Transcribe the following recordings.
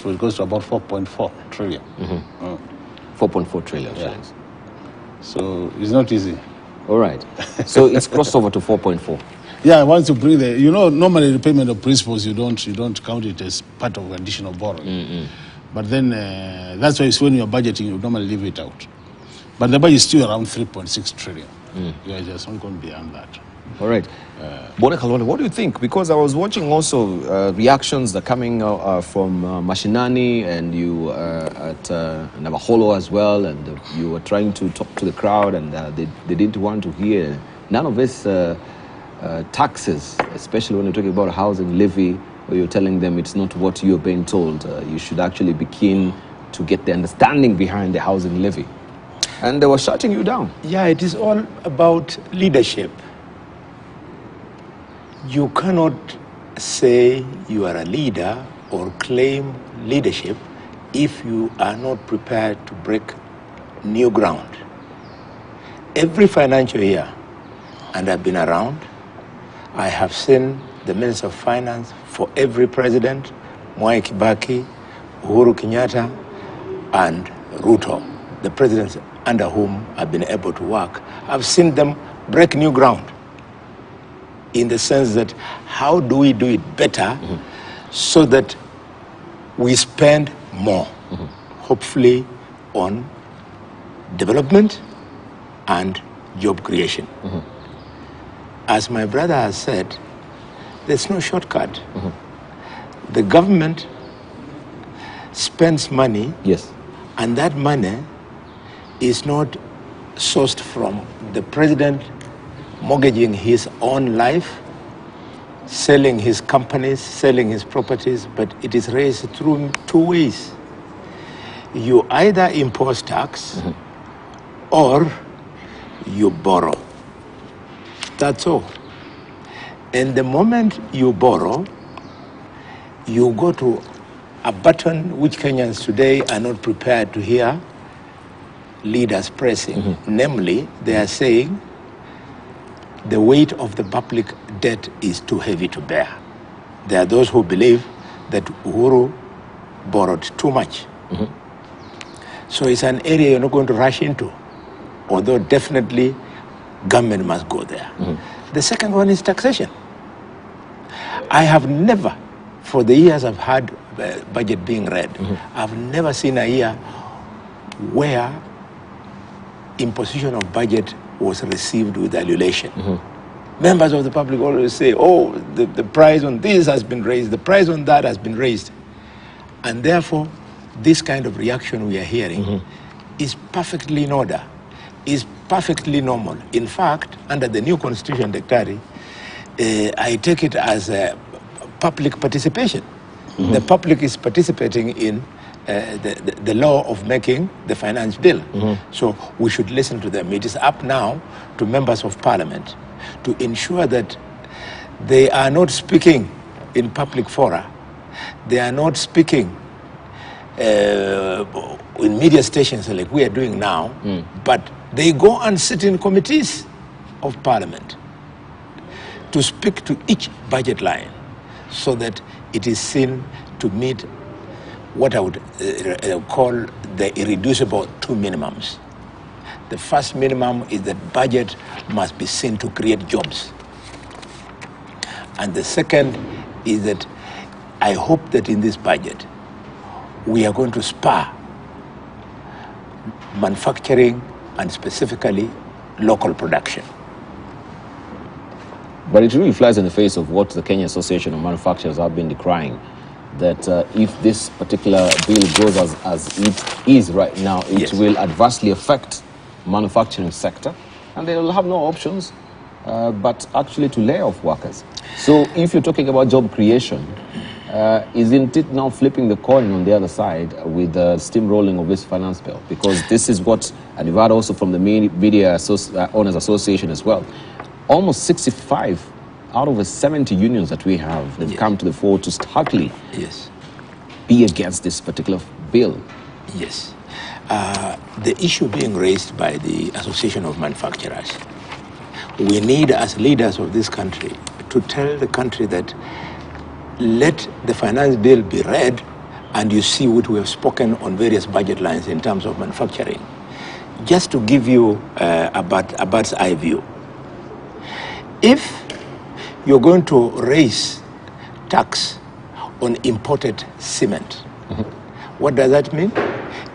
it goes to about 4.4 trillion. 4.4 trillion. Yeah. So it's not easy. All right. So it's crossed over to 4.4. Yeah, once you bring the, normally the payment of principals, you don't count it as part of additional borrowing. But then that's why when you're budgeting, you normally leave it out. But the budget is still around 3.6 trillion. You are just not going beyond that. All right. Boni Khalwale, what do you think? Because I was watching also reactions that are coming from Mashinani and you at Navaholo as well, and you were trying to talk to the crowd, and they didn't want to hear none of this taxes, especially when you're talking about housing levy, where you're telling them it's not what you're being told. You should actually be keen to get the understanding behind the housing levy. And they were shutting you down. Yeah, it is all about leadership. You cannot say you are a leader or claim leadership if you are not prepared to break new ground. Every financial year, and I've been around, I have seen the Minister of Finance for every president, Mwai Kibaki, Uhuru Kenyatta, and Ruto, the presidents under whom I've been able to work. I've seen them break new ground, in the sense that how do we do it better so that we spend more, hopefully on development and job creation. As my brother has said, there's no shortcut. The government spends money, yes, and that money is not sourced from the president mortgaging his own life, selling his companies, selling his properties, but it is raised through two ways. You either impose tax or you borrow. That's all. And the moment you borrow, you go to a button which Kenyans today are not prepared to hear leaders pressing. Namely, they are saying the weight of the public debt is too heavy to bear. There are those who believe that Uhuru borrowed too much. So it's an area you're not going to rush into, although definitely government must go there. The second one is taxation. I have never, for the years I've had budget being read, I've never seen a year where imposition of budget was received with adulation. Members of the public always say, oh, the price on this has been raised, the price on that has been raised. And therefore, this kind of reaction we are hearing is perfectly in order, is perfectly normal. In fact, under the new constitution, Daktari, I take it as a public participation. The public is participating in the law of making the finance bill. So we should listen to them. It is up now to members of parliament to ensure that they are not speaking in public fora. They are not speaking in media stations like we are doing now, but they go and sit in committees of parliament to speak to each budget line so that it is seen to meet what I would call the irreducible two minimums. The first minimum is that budget must be seen to create jobs. And the second is that I hope that in this budget, we are going to spur manufacturing and specifically local production. But it really flies in the face of what the Kenya Association of Manufacturers have been decrying, that if this particular bill goes as it is right now, it will adversely affect manufacturing sector, and they will have no options but actually to lay off workers. So if you're talking about job creation, isn't it now flipping the coin on the other side with the steamrolling of this finance bill? Because this is what, and you've heard also from the Media Owners Association as well, almost 65 out of the 70 unions that we have, they've come to the fore to starkly be against this particular bill. Yes. The issue being raised by the Association of Manufacturers, we need, as leaders of this country, to tell the country that let the finance bill be read and you see what we have spoken on various budget lines in terms of manufacturing, just to give you a bird's eye view. If you're going to raise tax on imported cement, what does that mean?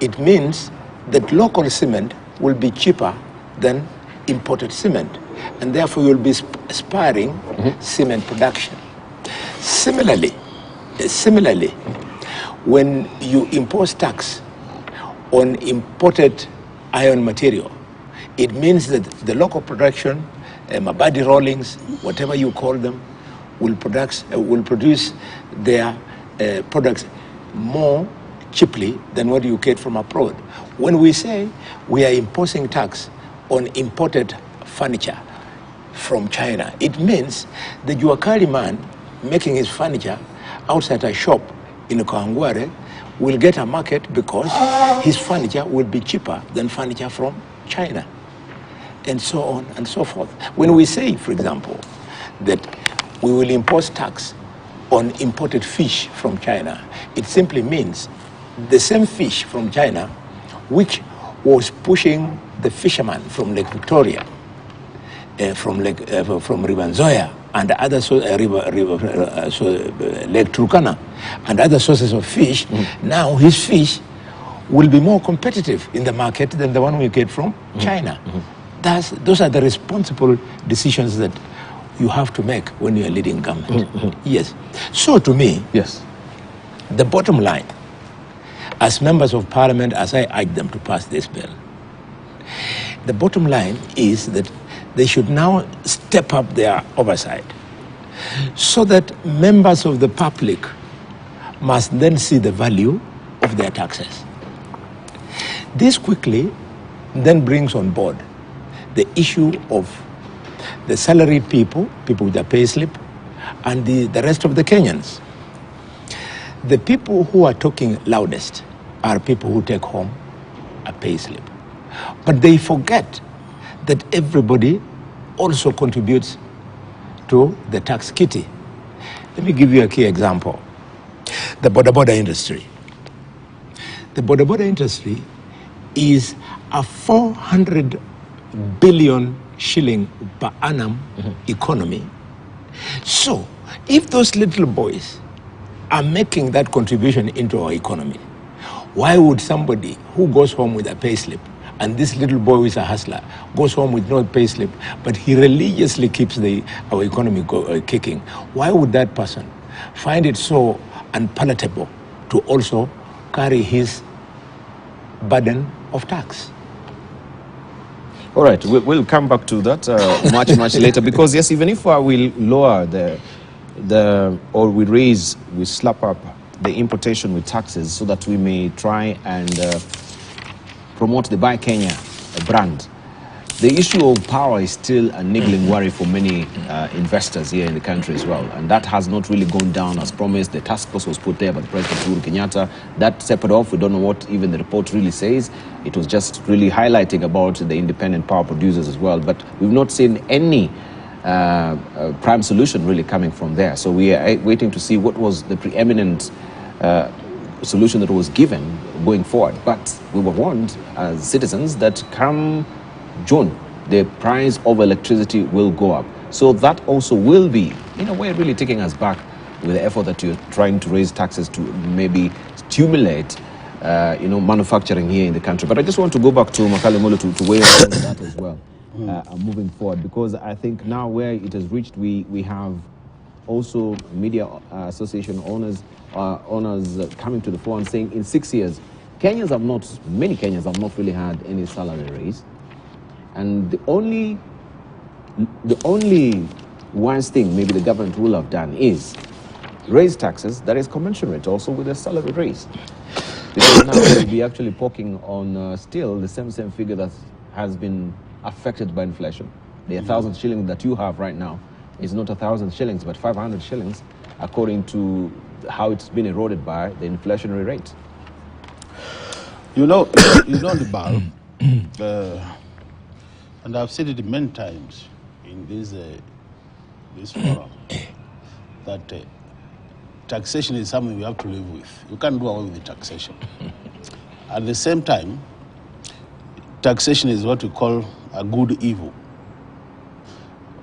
It means that local cement will be cheaper than imported cement, and therefore you'll be spurring cement production. Similarly, when you impose tax on imported iron material, it means that the local production, mabadi rollings, whatever you call them, will produce their products more cheaply than what you get from abroad. When we say we are imposing tax on imported furniture from China, it means the Juakali man making his furniture outside a shop in Kawangware will get a market because his furniture will be cheaper than furniture from China, and so on and so forth. When we say, for example, that we will impose tax on imported fish from China, it simply means the same fish from China which was pushing the fishermen from Lake Victoria, from River Nzoia and other Lake Turkana and other sources of fish, now his fish will be more competitive in the market than the one we get from China. Those are the responsible decisions that you have to make when you are leading government. Yes. So to me, yes, the bottom line, as members of parliament, as I urge them to pass this bill, the bottom line is that they should now step up their oversight so that members of the public must then see the value of their taxes. This quickly then brings on board the issue of the salaried people with a pay slip, and the rest of the Kenyans. The people who are talking loudest are people who take home a pay slip. But they forget that everybody also contributes to the tax kitty. Let me give you a key example. The boda industry. The boda industry is a 400 billion shilling per annum economy. So if those little boys are making that contribution into our economy, why would somebody who goes home with a pay slip, and this little boy who is a hustler goes home with no pay slip, but he religiously keeps our economy kicking, why would that person find it so unpalatable to also carry his burden of tax? All right, we'll come back to that much later, because yes, even if we lower or we slap up the importation with taxes so that we may try and promote the Buy Kenya brand, the issue of power is still a niggling worry for many investors here in the country as well, and that has not really gone down as promised. The task force was put there by the President Uhuru Kenyatta. That separate off, we don't know what even the report really says. It was just really highlighting about the independent power producers as well, but we've not seen any prime solution really coming from there. So we are waiting to see what was the preeminent solution that was given going forward. But we were warned as citizens that come June, the price of electricity will go up. So that also will be, in a way, really taking us back with the effort that you're trying to raise taxes to maybe stimulate manufacturing here in the country. But I just want to go back to Makale Molo to weigh on that as well, moving forward, because I think now where it has reached, we have also media association owners coming to the fore and saying in 6 years, many Kenyans have not really had any salary raise. And the only wise thing maybe the government will have done is raise taxes that is commensurate also with the salary raise. Because now we'll be actually poking on still the same figure that has been affected by inflation. The 1,000 shillings that you have right now is not 1,000 shillings, but 500 shillings, according to how it's been eroded by the inflationary rate. The bulb, and I've said it many times in this forum, that taxation is something we have to live with. You can't do away with the taxation. At the same time, taxation is what we call a good evil.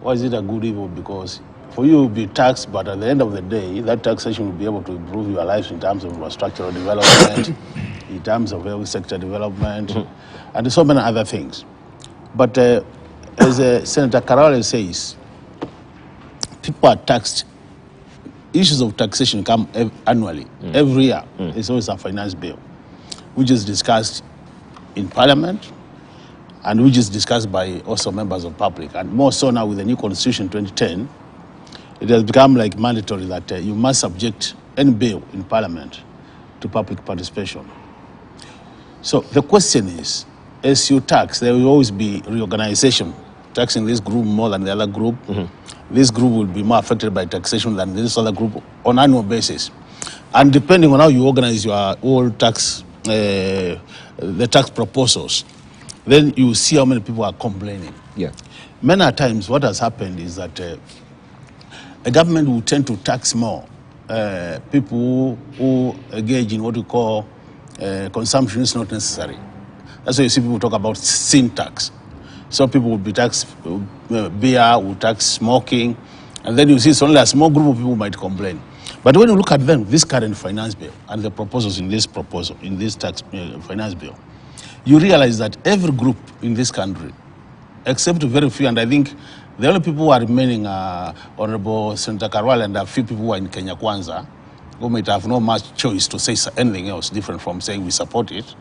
Why is it a good evil? Because for you to be taxed, but at the end of the day, that taxation will be able to improve your lives in terms of infrastructural development, in terms of health sector development, and so many other things. But as Senator Khalwale says, people are taxed. Issues of taxation come annually. Every year, there's always a finance bill, which is discussed in Parliament, and which is discussed by also members of public. And more so now with the new Constitution 2010, it has become like mandatory that you must subject any bill in Parliament to public participation. So the question is, as you tax, there will always be reorganization, taxing this group more than the other group. This group will be more affected by taxation than this other group on an annual basis. And depending on how you organize your whole tax, the tax proposals, then you see how many people are complaining. Yeah. Many times what has happened is that a government will tend to tax more people who engage in what we call consumption is not necessary. That's why you see people talk about sin tax. So people will be taxed beer, will tax smoking, and then you see it's only a small group of people might complain. But when you look at them, this current finance bill and the proposals in this tax finance bill, you realize that every group in this country, except very few, and I think the only people who are remaining are Honorable Senator Khalwale and a few people who are in Kenya Kwanza, who might have no much choice to say anything else different from saying we support it.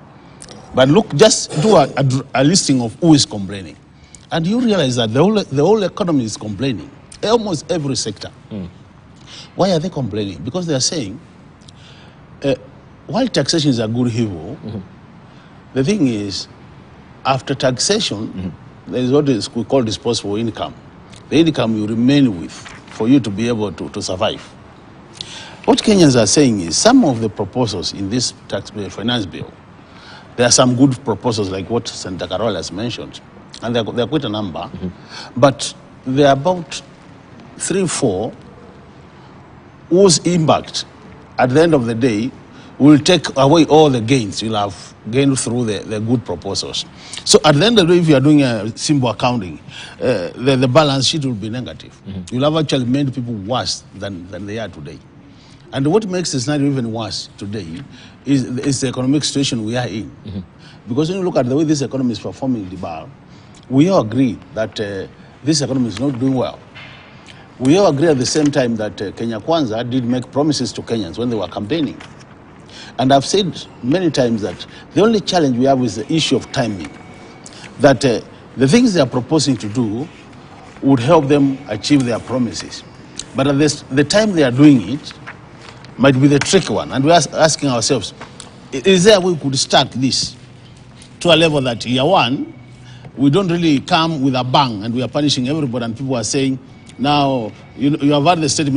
But look, just do a listing of who is complaining. And you realize that the whole economy is complaining, almost every sector. Why are they complaining? Because they are saying, while taxation is a good evil, the thing is, after taxation, there is what we call disposable income. The income you remain with for you to be able to survive. What Kenyans are saying is some of the proposals in this tax bill, finance bill, there are some good proposals like what Senator Khalwale has mentioned, and there are quite a number, but there are about 3 or 4 whose impact at the end of the day will take away all the gains you'll have gained through the good proposals. So at the end of the day, if you are doing a simple accounting, the balance sheet will be negative. You'll have actually made people worse than they are today. And what makes the scenario even worse today is the economic situation we are in. Because when you look at the way this economy is performing in the bar, we all agree that this economy is not doing well. We all agree at the same time that Kenya Kwanza did make promises to Kenyans when they were campaigning. And I've said many times that the only challenge we have is the issue of timing. That the things they are proposing to do would help them achieve their promises. But at the time they are doing it might be the tricky one. And we're asking ourselves, is there a way we could start this to a level that year one, we don't really come with a bang and we are punishing everybody and people are saying, now, you have heard the statement